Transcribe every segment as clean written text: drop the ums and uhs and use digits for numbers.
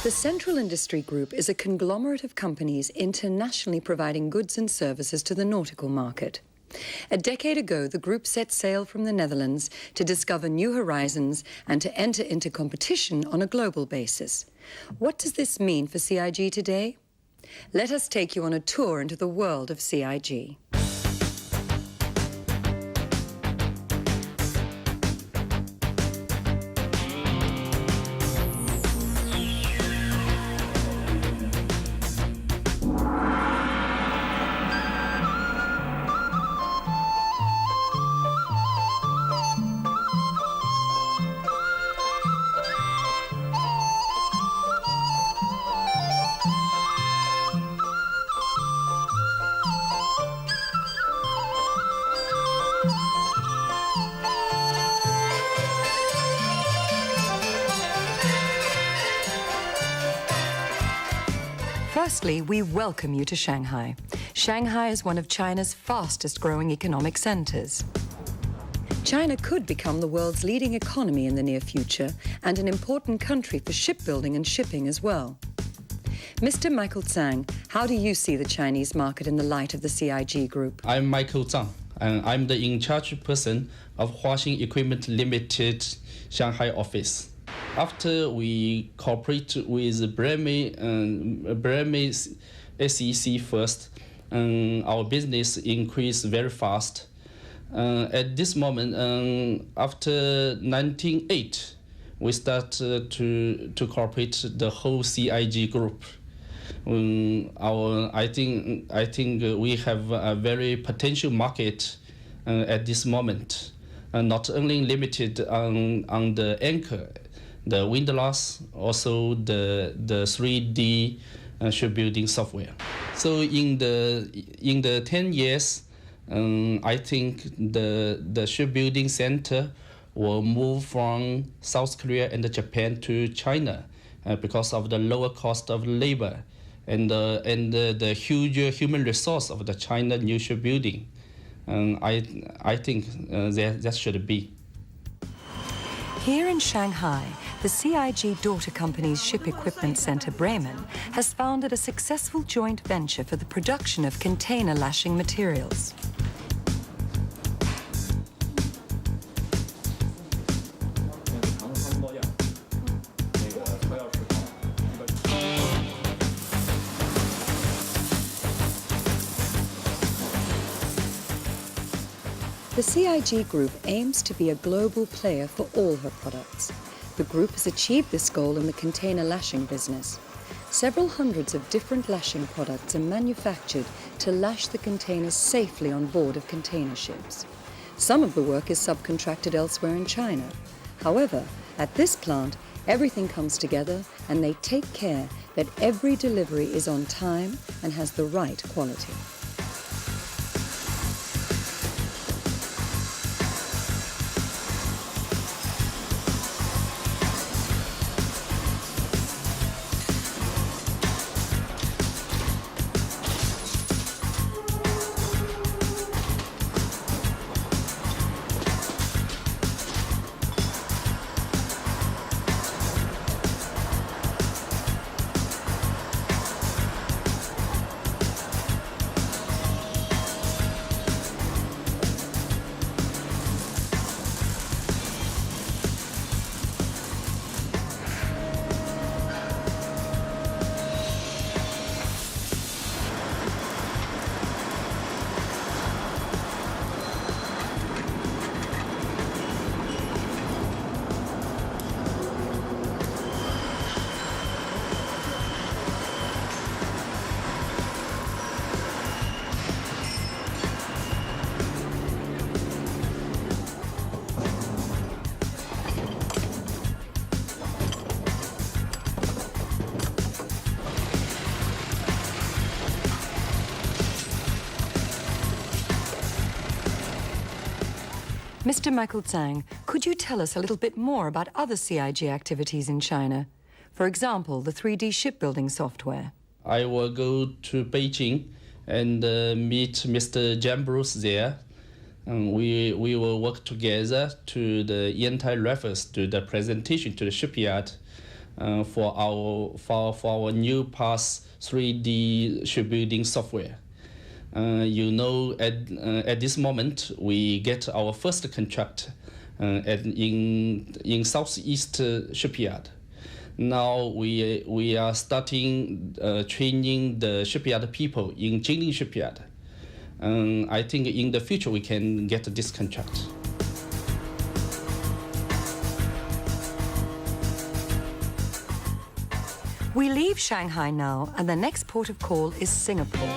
The Central Industry Group is a conglomerate of companies internationally providing goods and services to the nautical market. A decade ago, the group set sail from the Netherlands to discover new horizons and to enter into competition on a global basis. What does this mean for CIG today? Let us take you on a tour into the world of CIG. Firstly, we welcome you to Shanghai. Shanghai is one of China's fastest-growing economic centers. China could become the world's leading economy in the near future and an important country for shipbuilding and shipping as well. Mr. Michael Zhang, how do you see the Chinese market in the light of the CIG Group? I'm Michael Zhang, and I'm the in-charge person of Huaxing Equipment Limited Shanghai office. After we cooperate with Brahmi SEC first, our business increased very fast. At this moment, after 1998, we start to cooperate the whole CIG group. I think we have a very potential market at this moment, not only limited on the anchor, the windlass, also the 3D shipbuilding software. So in the 10 years, I think the shipbuilding center will move from South Korea and Japan to China because of the lower cost of labor and the huge human resource of the China new shipbuilding. I think that should be. Here in Shanghai, the CIG daughter company's Ship Equipment Center Bremen has founded a successful joint venture for the production of container lashing materials. The CIG Group aims to be a global player for all her products. The group has achieved this goal in the container lashing business. Several hundreds of different lashing products are manufactured to lash the containers safely on board of container ships. Some of the work is subcontracted elsewhere in China. However, at this plant, everything comes together and they take care that every delivery is on time and has the right quality. Mr. Michael Zhang, could you tell us a little bit more about other CIG activities in China? For example, the 3D shipbuilding software. I will go to Beijing and meet Mr. Jambrus there. We will work together to the entire reference to the presentation to the shipyard for our new PaaS 3D shipbuilding software. At this moment, we get our first contract in Southeast Shipyard. Now we are starting training the shipyard people in Jingling Shipyard. I think in the future we can get this contract. We leave Shanghai now, and the next port of call is Singapore.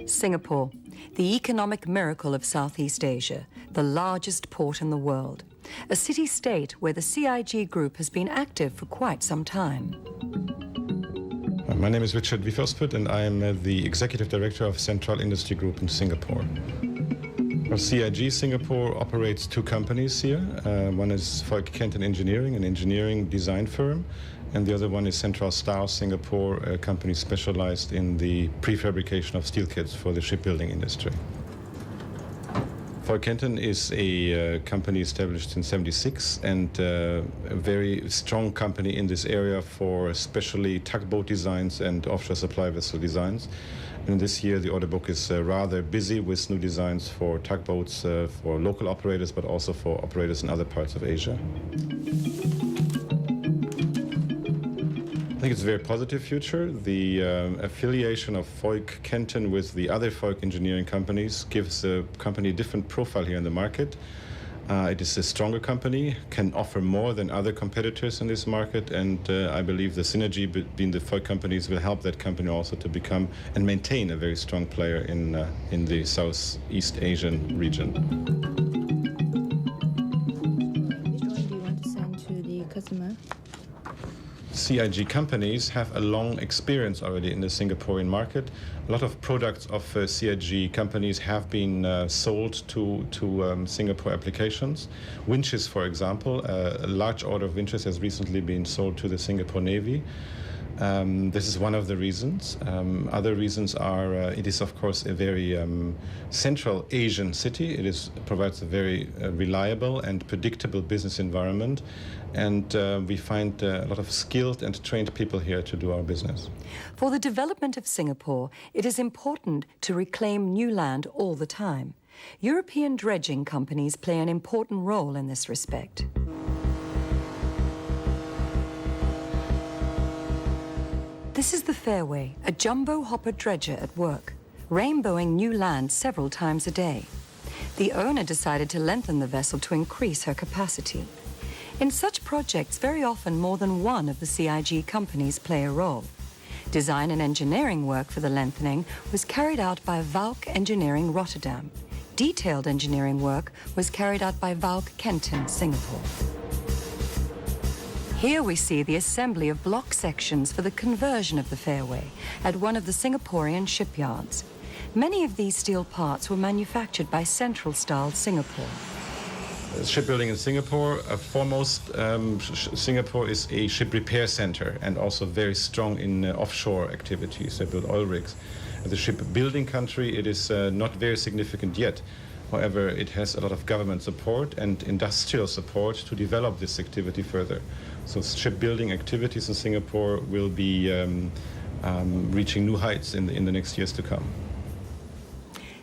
Singapore, the economic miracle of Southeast Asia, the largest port in the world, a city-state where the CIG Group has been active for quite some time. My name is Richard Wieversput, and I am the Executive Director of Central Industry Group in Singapore. Well, CIG Singapore operates two companies here. One is Voigt Kenton Engineering, an engineering design firm, and the other one is Central Star Singapore, a company specialized in the prefabrication of steel kits for the shipbuilding industry. Voigt Kenton is a company established in '76 and a very strong company in this area for especially tugboat designs and offshore supply vessel designs. And this year the order book is rather busy with new designs for tugboats for local operators, but also for operators in other parts of Asia. I think it's a very positive future. The affiliation of Voigt Kenton with the other Voigt engineering companies gives the company a different profile here in the market. It is a stronger company, can offer more than other competitors in this market, and I believe the synergy between the Voigt companies will help that company also to become and maintain a very strong player in the Southeast Asian region. Which one do you want to send to the customer? CIG companies have a long experience already in the Singaporean market. A lot of products of CIG companies have been sold to Singapore applications. Winches, for example, a large order of winches has recently been sold to the Singapore Navy. This is one of the reasons. Other reasons are it is, of course, a very Central Asian city. It provides a very reliable and predictable business environment. And we find a lot of skilled and trained people here to do our business. For the development of Singapore, it is important to reclaim new land all the time. European dredging companies play an important role in this respect. This is the Fairway, a jumbo hopper dredger at work, rainbowing new land several times a day. The owner decided to lengthen the vessel to increase her capacity. In such projects, very often more than one of the CIG companies play a role. Design and engineering work for the lengthening was carried out by Voigt Engineering Rotterdam. Detailed engineering work was carried out by Voigt Kenton, Singapore. Here we see the assembly of block sections for the conversion of the Fairway at one of the Singaporean shipyards. Many of these steel parts were manufactured by Central Star Singapore. Shipbuilding in Singapore, foremost, Singapore is a ship repair center and also very strong in offshore activities. They build oil rigs. As a shipbuilding country, it is not very significant yet. However, it has a lot of government support and industrial support to develop this activity further. So shipbuilding activities in Singapore will be reaching new heights in the next years to come.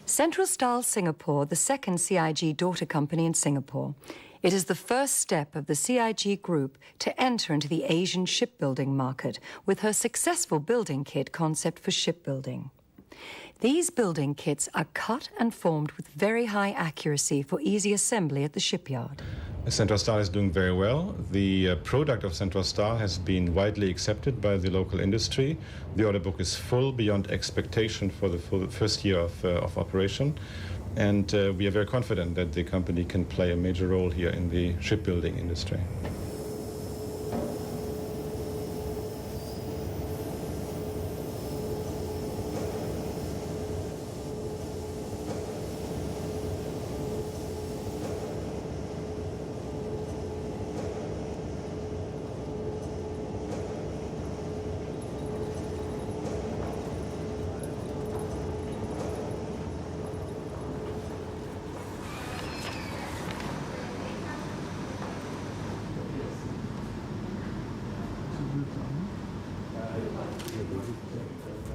Central Star Singapore, the second CIG daughter company in Singapore. It is the first step of the CIG Group to enter into the Asian shipbuilding market with her successful building kit concept for shipbuilding. These building kits are cut and formed with very high accuracy for easy assembly at the shipyard. Central Star is doing very well. The product of Central Star has been widely accepted by the local industry. The order book is full beyond expectation for the first year of operation. And we are very confident that the company can play a major role here in the shipbuilding industry.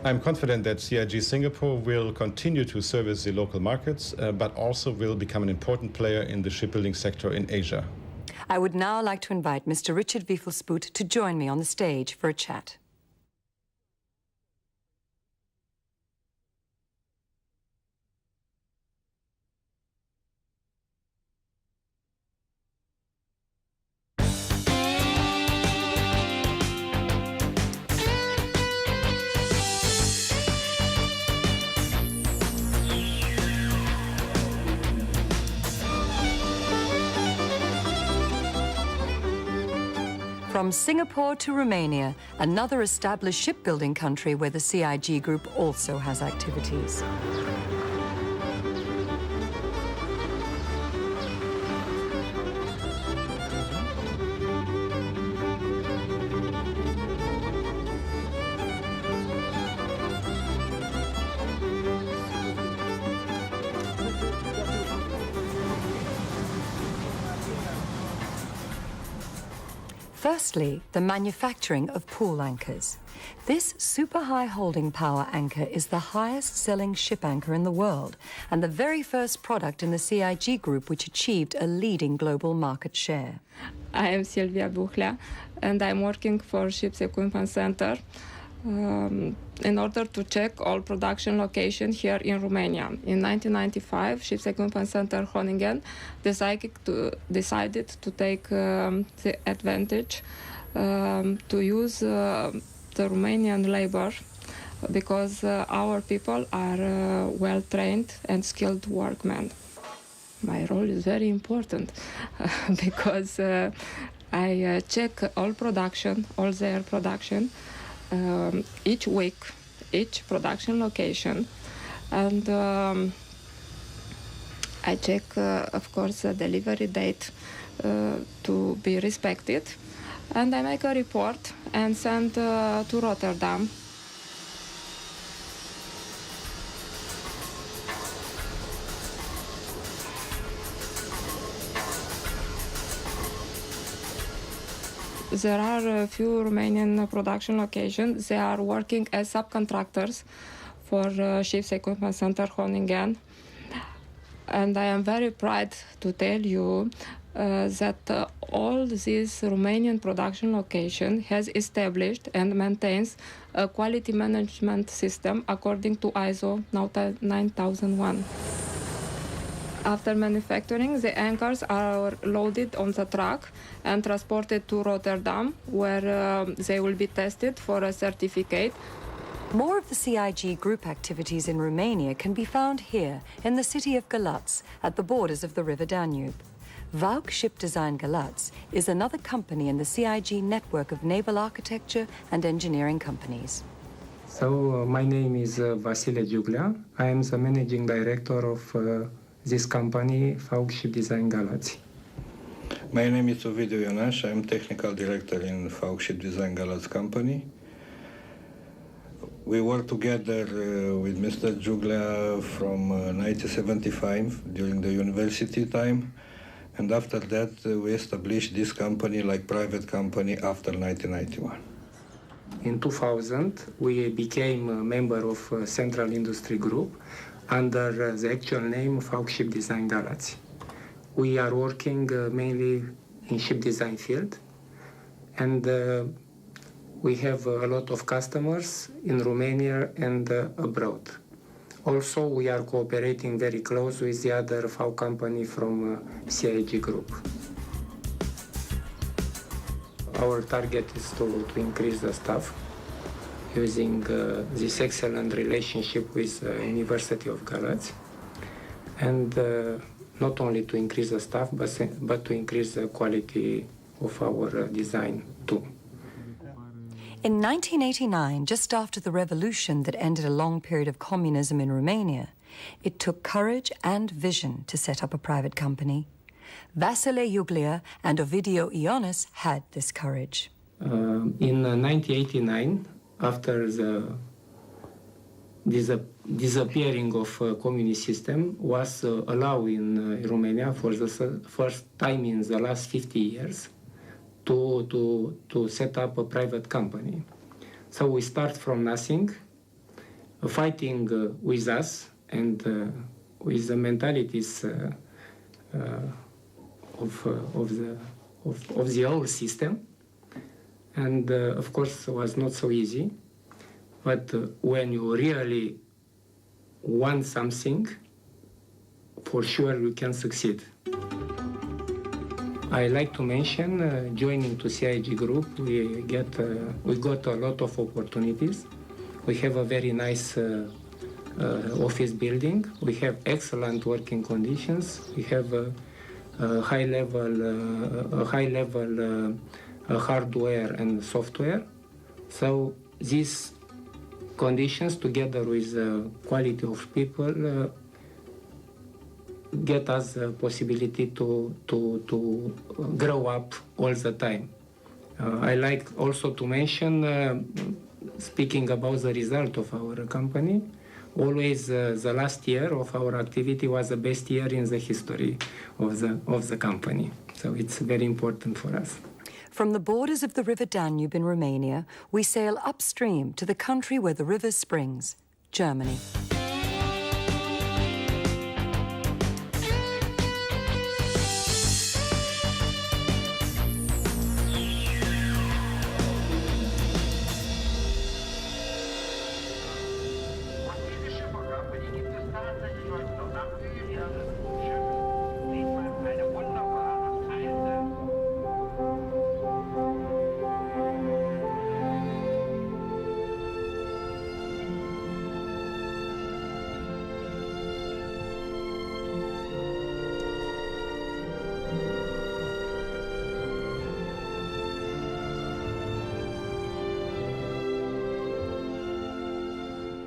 I'm confident that CIG Singapore will continue to service the local markets, but also will become an important player in the shipbuilding sector in Asia. I would now like to invite Mr. Richard Wiefelspoot to join me on the stage for a chat. From Singapore to Romania, another established shipbuilding country where the CIG Group also has activities. Firstly, the manufacturing of pool anchors. This super high holding power anchor is the highest selling ship anchor in the world and the very first product in the CIG Group which achieved a leading global market share. I am Silvia Buchlea and I'm working for Ships Equipment Center in order to check all production locations here in Romania. In 1995, Ships Equipment Center Groningen decided to take the advantage to use the Romanian labor because our people are well-trained and skilled workmen. My role is very important because I check all their production, each week, each production location, and I check, of course, the delivery date to be respected, and I make a report and send to Rotterdam. There are a few Romanian production locations. They are working as subcontractors for Ships Equipment Center Groningen. And I am very proud to tell you that all these Romanian production location has established and maintains a quality management system according to ISO 9001. After manufacturing, the anchors are loaded on the truck and transported to Rotterdam, where they will be tested for a certificate. More of the CIG Group activities in Romania can be found here in the city of Galați, at the borders of the River Danube. Vauk Ship Design Galați is another company in the CIG network of naval architecture and engineering companies. So, my name is Vasile Giuglea. I am the managing director of this company, Vauk Ship Design Galați. My name is Ovidiu Ionaș. I am technical director in Vauk Ship Design Galați company. We work together with Mr. Giuglea from 1975 during the university time, and after that we established this company like private company after 1991. In 2000, we became a member of Central Industry Group under the actual name Vauk Ship Design Galați. We are working mainly in ship design field, and we have a lot of customers in Romania and abroad. Also, we are cooperating very close with the other Vauk company from CIG Group. our target is to increase the staff using this excellent relationship with the University of Galați, and not only to increase the staff, but to increase the quality of our design too. In 1989, just after the revolution that ended a long period of communism in Romania, it took courage and vision to set up a private company. Vasile Iuglea and Ovidiu Ionis had this courage. In 1989, after the disappearing of communist system, was allowed in Romania for the first time in the last 50 years to set up a private company. So we start from nothing, fighting with us and with the mentalities of the old system, and of course it was not so easy. But when you really want something, for sure you can succeed. I like to mention, joining to CIG Group, we got a lot of opportunities. We have a very nice office building. We have excellent working conditions. We have a high level hardware and software. So these conditions, together with the quality of people, get us the possibility to grow up all the time. I like also to mention, speaking about the result of our company, always the last year of our activity was the best year in the history of the company. So it's very important for us. From the borders of the River Danube in Romania, we sail upstream to the country where the river springs, Germany.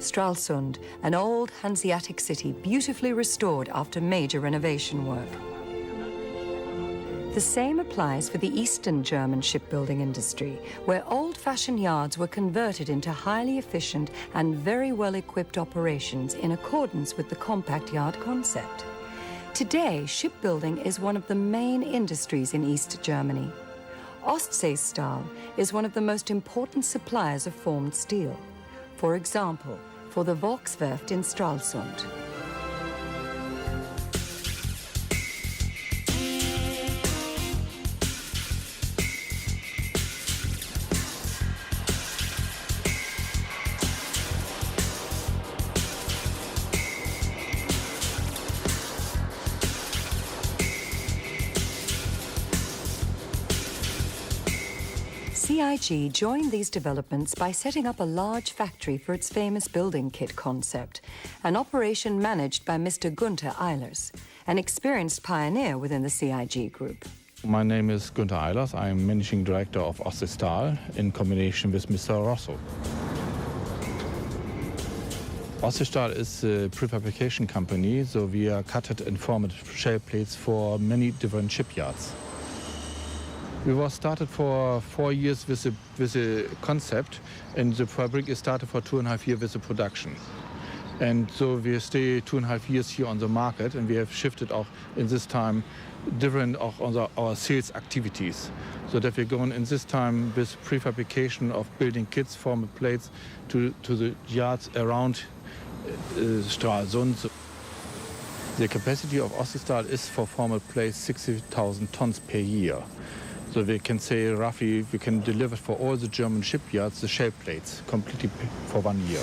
Stralsund, an old Hanseatic city beautifully restored after major renovation work. The same applies for the Eastern German shipbuilding industry, where old-fashioned yards were converted into highly efficient and very well-equipped operations in accordance with the compact yard concept. Today, shipbuilding is one of the main industries in East Germany. Ostseestahl is one of the most important suppliers of formed steel. For example, for the Volkswerft in Stralsund. CIG joined these developments by setting up a large factory for its famous building kit concept, an operation managed by Mr. Günther Eilers, an experienced pioneer within the CIG group. My name is Günther Eilers. I am Managing Director of Ostseestahl in combination with Mr. Rosso. Ostseestahl is a prefabrication company, so we are cutted and formed shell plates for many different shipyards. We were started for 4 years with a concept, and the fabric is started for 2.5 years with the production. And so we stay 2.5 years here on the market, and we have shifted auch in this time different our sales activities. So that we're going in this time with prefabrication of building kits, formed plates to the yards around Stralsund. The capacity of Ostseestahl is for formed plates 60,000 tons per year. So we can say roughly we can deliver for all the German shipyards the shell plates completely for 1 year.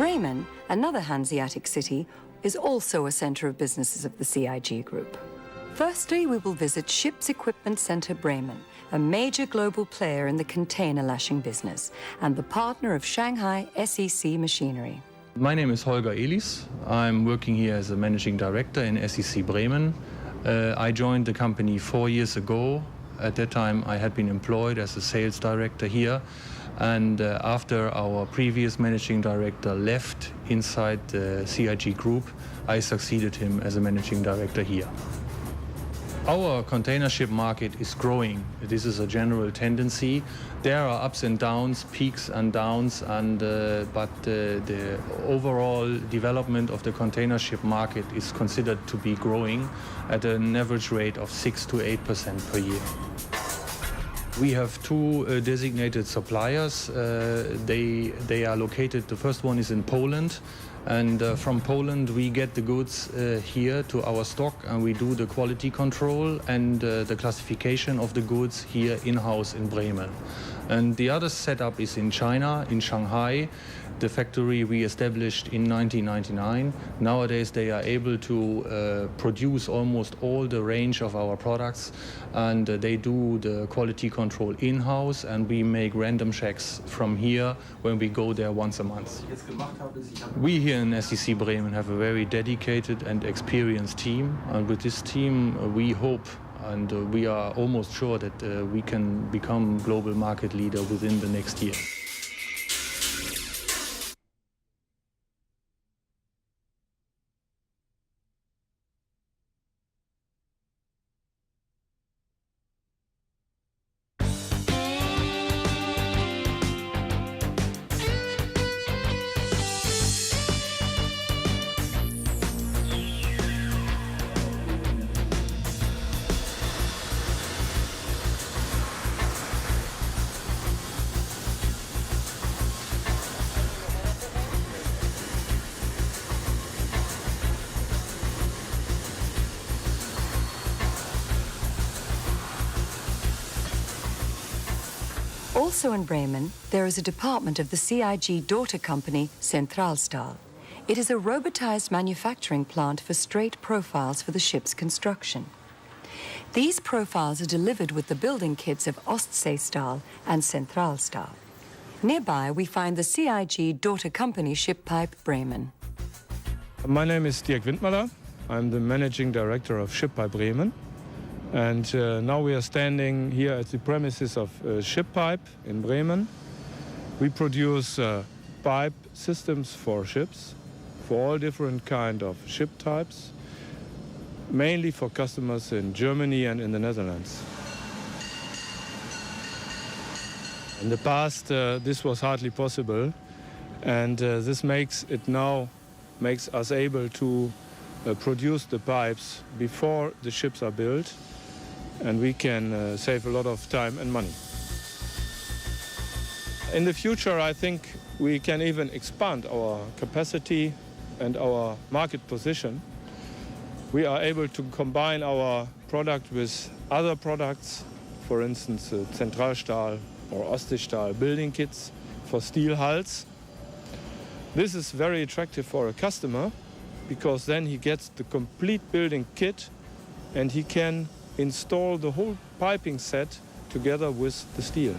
Bremen, another Hanseatic city, is also a centre of businesses of the CIG Group. Firstly, we will visit Ships Equipment Center Bremen, a major global player in the container lashing business and the partner of Shanghai SEC Machinery. My name is Holger Elis. I'm working here as a managing director in SEC Bremen. I joined the company 4 years ago. At that time, I had been employed as a sales director here. And after our previous managing director left inside the CIG Group, I succeeded him as a managing director here. Our container ship market is growing. This is a general tendency. There are ups and downs, peaks and downs, but the overall development of the container ship market is considered to be growing at an average rate of 6 to 8% per year. We have two designated suppliers. They are located, the first one is in Poland, and from Poland we get the goods here to our stock, and we do the quality control and the classification of the goods here in-house in Bremen. And the other setup is in China, in Shanghai, the factory we established in 1999. Nowadays they are able to produce almost all the range of our products, and they do the quality control in-house, and we make random checks from here when we go there once a month. We here in SEC Bremen have a very dedicated and experienced team, and with this team we hope and we are almost sure that we can become global market leader within the next year. Also in Bremen, there is a department of the CIG daughter company, Centralstahl. It is a robotized manufacturing plant for straight profiles for the ship's construction. These profiles are delivered with the building kits of Ostseestahl and Centralstahl. Nearby, we find the CIG daughter company Ship Pipe Bremen. My name is Dirk Windmaller. I'm the managing director of Ship Pipe Bremen. And now we are standing here at the premises of Ship Pipe in Bremen. We produce pipe systems for ships, for all different kind of ship types, mainly for customers in Germany and in the Netherlands. In the past, this was hardly possible, and this makes us able to produce the pipes before the ships are built, and we can save a lot of time and money. In the future, I think we can even expand our capacity and our market position. We are able to combine our product with other products, for instance, Centralstahl or Ostseestahl building kits for steel hulls. This is very attractive for a customer because then he gets the complete building kit and he can install the whole piping set together with the steel.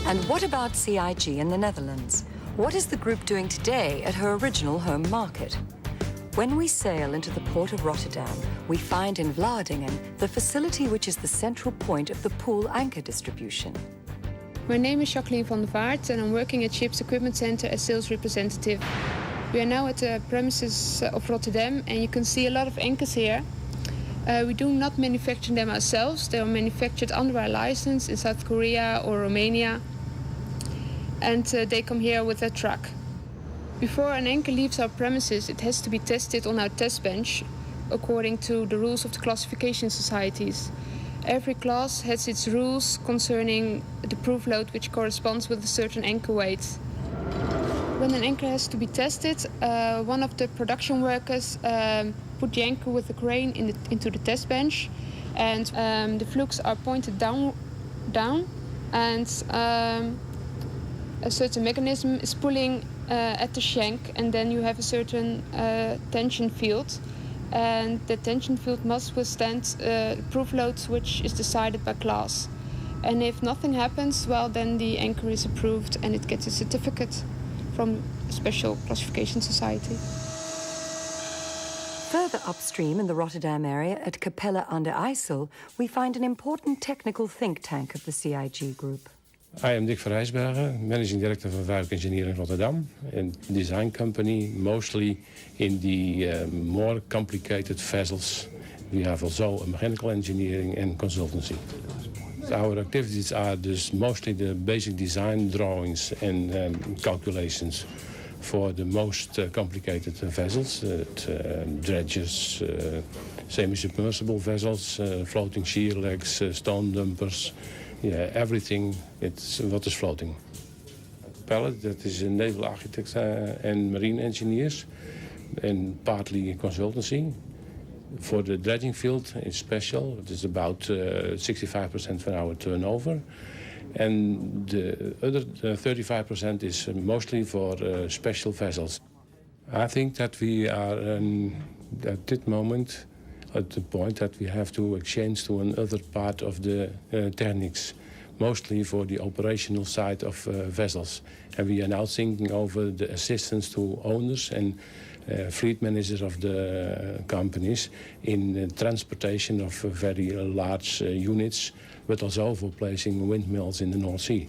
And what about CIG in the Netherlands? What is the group doing today at her original home market? When we sail into the port of Rotterdam, we find in Vlaardingen the facility which is the central point of the pool anchor distribution. My name is Jacqueline van der Vaart and I'm working at Ships Equipment Center as sales representative. We are now at the premises of Rotterdam, and you can see a lot of anchors here. We do not manufacture them ourselves. They are manufactured under our license in South Korea or Romania, and they come here with a truck. Before an anchor leaves our premises, it has to be tested on our test bench according to the rules of the classification societies. Every class has its rules concerning the proof load, which corresponds with a certain anchor weight. When an anchor has to be tested, one of the production workers put the anchor with a crane into the test bench, and the flukes are pointed down, and a certain mechanism is pulling at the shank, and then you have a certain tension field, and the tension field must withstand proof loads, which is decided by class. And if nothing happens, well, then the anchor is approved and it gets a certificate from a special classification society. Further upstream in the Rotterdam area at Capelle aan de IJssel, we find an important technical think tank of the CIG group. I am Dick van Rijsbergen, Managing Director for Vuik Engineering Rotterdam, a design company mostly in the more complicated vessels. We have also a mechanical engineering and consultancy. Our activities are dus mostly the basic design drawings and calculations for the most complicated vessels, dredges, semi-submersible vessels, floating shear legs, stone dumpers. Yeah, everything what is floating. Pallet, that is naval architects and marine engineers, and partly consultancy. For the dredging field, it's special. It is about 65% of our turnover. And the other 35% is mostly for special vessels. I think that we are at this moment at the point that we have to exchange to another part of the techniques, mostly for the operational side of vessels. And we are now thinking over the assistance to owners and fleet managers of the companies in transportation of very large units, but also for placing windmills in the North Sea.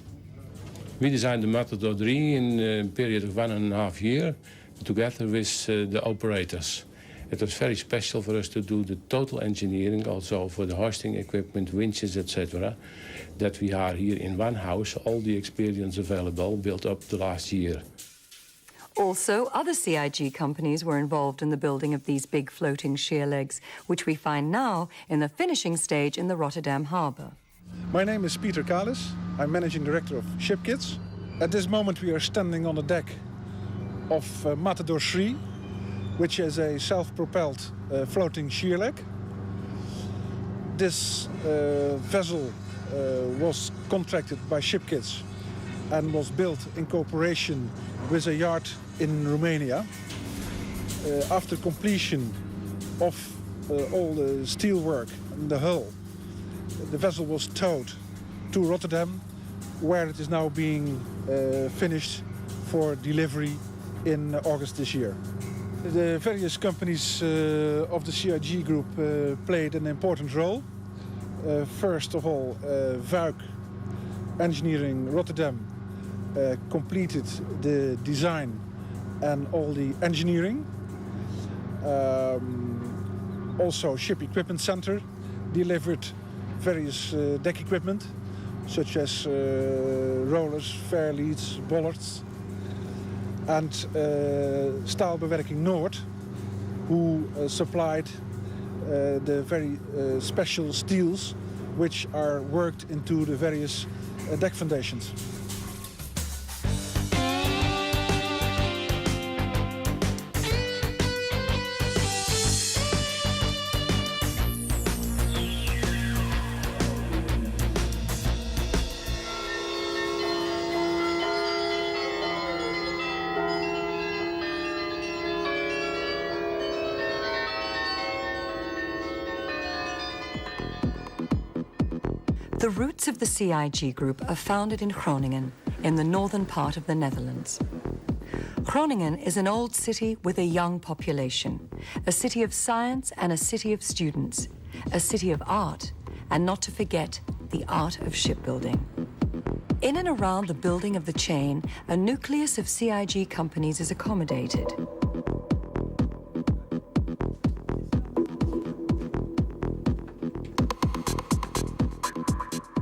We designed the Matador 3 in a period of 1.5 years, together with the operators. It was very special for us to do the total engineering, also for the hoisting equipment, winches, etc. That we are here in one house, all the experience available, built up the last year. Also, other CIG companies were involved in the building of these big floating shear legs, which we find now in the finishing stage in the Rotterdam harbour. My name is Peter Kalis. I'm Managing Director of Ship Kits. At this moment we are standing on the deck of Matador 3, which is a self-propelled floating shear leg. This vessel was contracted by Ship Kits and was built in cooperation with a yard in Romania. After completion of all the steel work and the hull, the vessel was towed to Rotterdam, where it is now being finished for delivery in August this year. The various companies of the CIG group played an important role. First of all, Vuik Engineering Rotterdam completed the design and all the engineering. Also, Ship Equipment Center delivered various deck equipment, such as rollers, fairleads, bollards. And Staalbewerking Noord, who supplied the very special steels which are worked into the various deck foundations. The roots of the CIG group are founded in Groningen, in the northern part of the Netherlands. Groningen is an old city with a young population, a city of science and a city of students, a city of art, and not to forget, the art of shipbuilding. In and around the building of the chain, a nucleus of CIG companies is accommodated.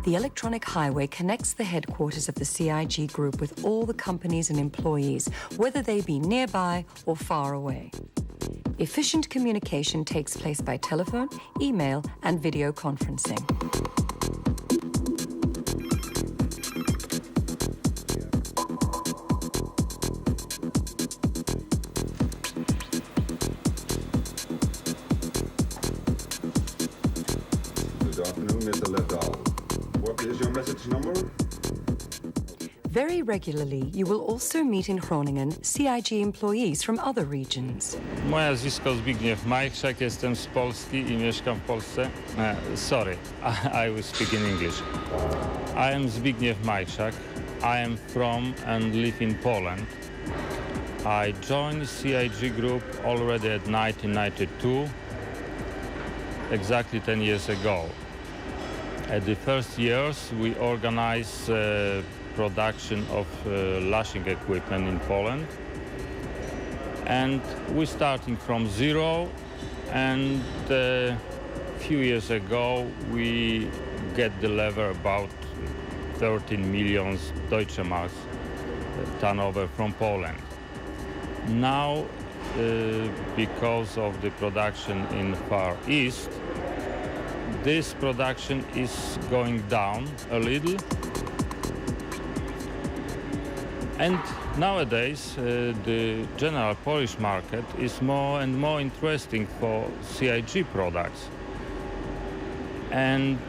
The electronic highway connects the headquarters of the CIG Group with all the companies and employees, whether they be nearby or far away. Efficient communication takes place by telephone, email, and video conferencing. Good afternoon, Mr. Ledal. What is your message number? Very regularly, you will also meet in Groningen CIG employees from other regions. Moje nazwisko Zbigniew Majchrzak, jestem z Polski i mieszkam w Polsce. Sorry, I will speak in English. I am Zbigniew Majchrzak. I am from and live in Poland. I joined CIG Group already at 1992, exactly 10 years ago. At the first years, we organized production of lashing equipment in Poland, and we starting from zero, and a few years ago we get the level about 13 million Deutsche Marks turnover from Poland. Now, because of the production in Far East, this production is going down a little. And nowadays, the general Polish market is more and more interesting for CIG products. And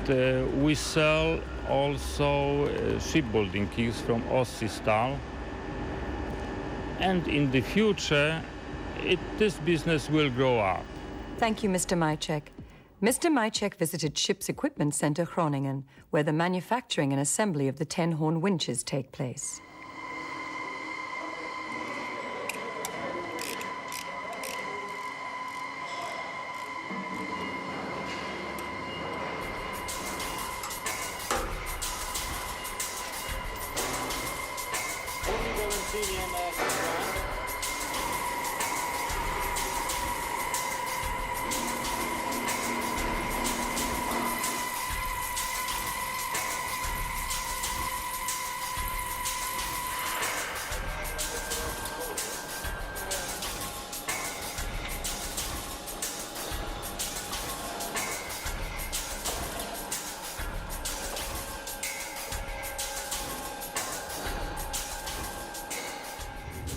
we sell also shipbuilding keys from Oststal. And in the future, this business will grow up. Thank you, Mr. Majchrzak. Mr. Majchrzak visited Ship's Equipment Center Groningen, where the manufacturing and assembly of the 10-horn winches take place.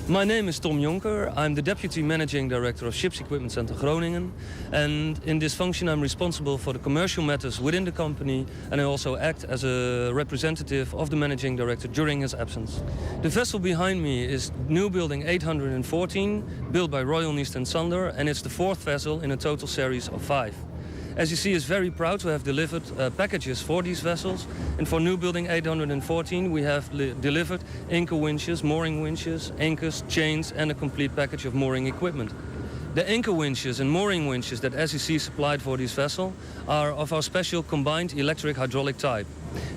My name is Tom Jonker. I'm the Deputy Managing Director of Ship's Equipment Center Groningen. And in this function I'm responsible for the commercial matters within the company, and I also act as a representative of the Managing Director during his absence. The vessel behind me is new building 814, built by Royal Nist & Sander, and it's the fourth vessel in a total series of 5. As you see, is very proud to have delivered packages for these vessels. And for new building 814, we have delivered anchor winches, mooring winches, anchors, chains, and a complete package of mooring equipment. The anchor winches and mooring winches that SEC supplied for this vessel are of our special combined electric-hydraulic type.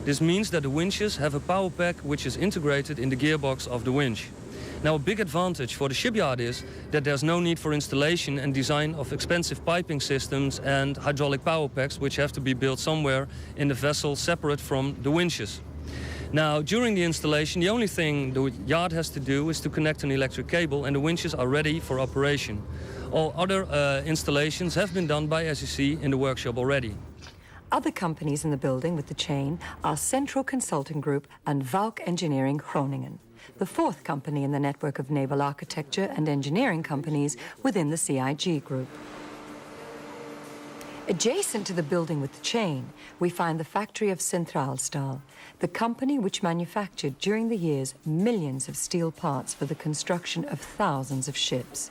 This means that the winches have a power pack which is integrated in the gearbox of the winch. Now, a big advantage for the shipyard is that there's no need for installation and design of expensive piping systems and hydraulic power packs, which have to be built somewhere in the vessel separate from the winches. Now, during the installation, the only thing the yard has to do is to connect an electric cable, and the winches are ready for operation. All other installations have been done by SEC in the workshop already. Other companies in the building with the chain are Central Consulting Group and Valk Engineering Groningen, the fourth company in the network of naval architecture and engineering companies within the CIG Group. Adjacent to the building with the chain, we find the factory of Centralstahl, the company which manufactured during the years millions of steel parts for the construction of thousands of ships.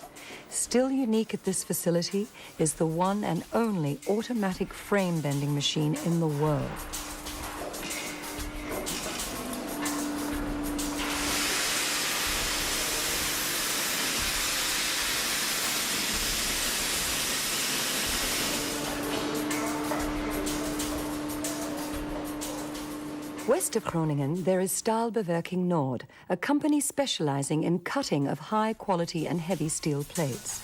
Still unique at this facility is the one and only automatic frame bending machine in the world. West of Groningen, there is Staalbewerking Noord, a company specializing in cutting of high quality and heavy steel plates.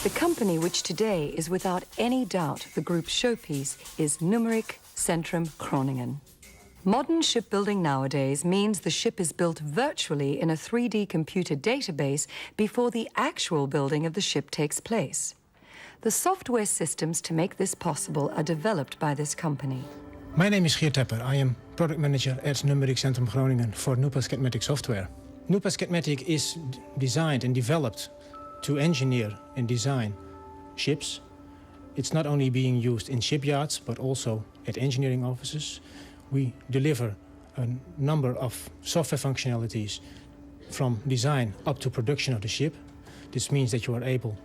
The company which today is without any doubt the group's showpiece is Numeric Centrum Groningen. Modern shipbuilding nowadays means the ship is built virtually in a 3D computer database before the actual building of the ship takes place. The software systems to make this possible are developed by this company. My name is Geert Tepper. I am product manager at Numeric Centrum Groningen for Nupa Scatmatic software. Nupa Scatmatic is designed and developed to engineer and design ships. It's not only being used in shipyards, but also at engineering offices. We deliver a number of software functionalities from design up to production of the ship. This means that you are able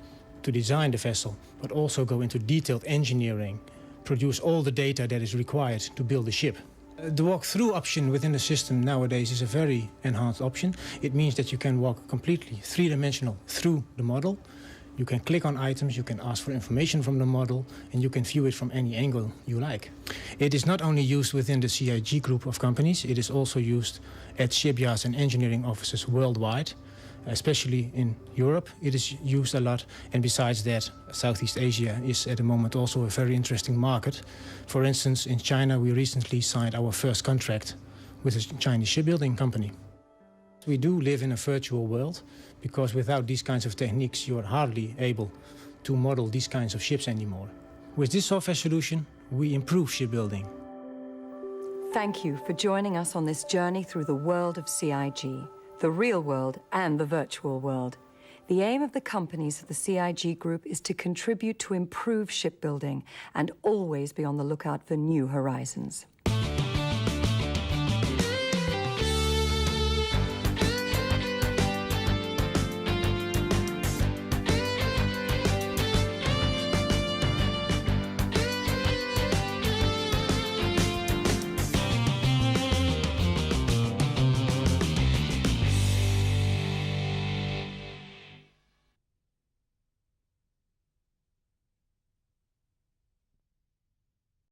to design the vessel, but also go into detailed engineering, produce all the data that is required to build a ship. The walk-through option within the system nowadays is a very enhanced option. It means that you can walk completely three-dimensional through the model. You can click on items, you can ask for information from the model, and you can view it from any angle you like. It is not only used within the CIG group of companies, it is also used at shipyards and engineering offices worldwide. Especially in Europe, it is used a lot. And besides that, Southeast Asia is at the moment also a very interesting market. For instance, in China, we recently signed our first contract with a Chinese shipbuilding company. We do live in a virtual world, because without these kinds of techniques, you are hardly able to model these kinds of ships anymore. With this software solution, we improve shipbuilding. Thank you for joining us on this journey through the world of CIG. The real world and the virtual world. The aim of the companies of the CIG Group is to contribute to improve shipbuilding and always be on the lookout for new horizons.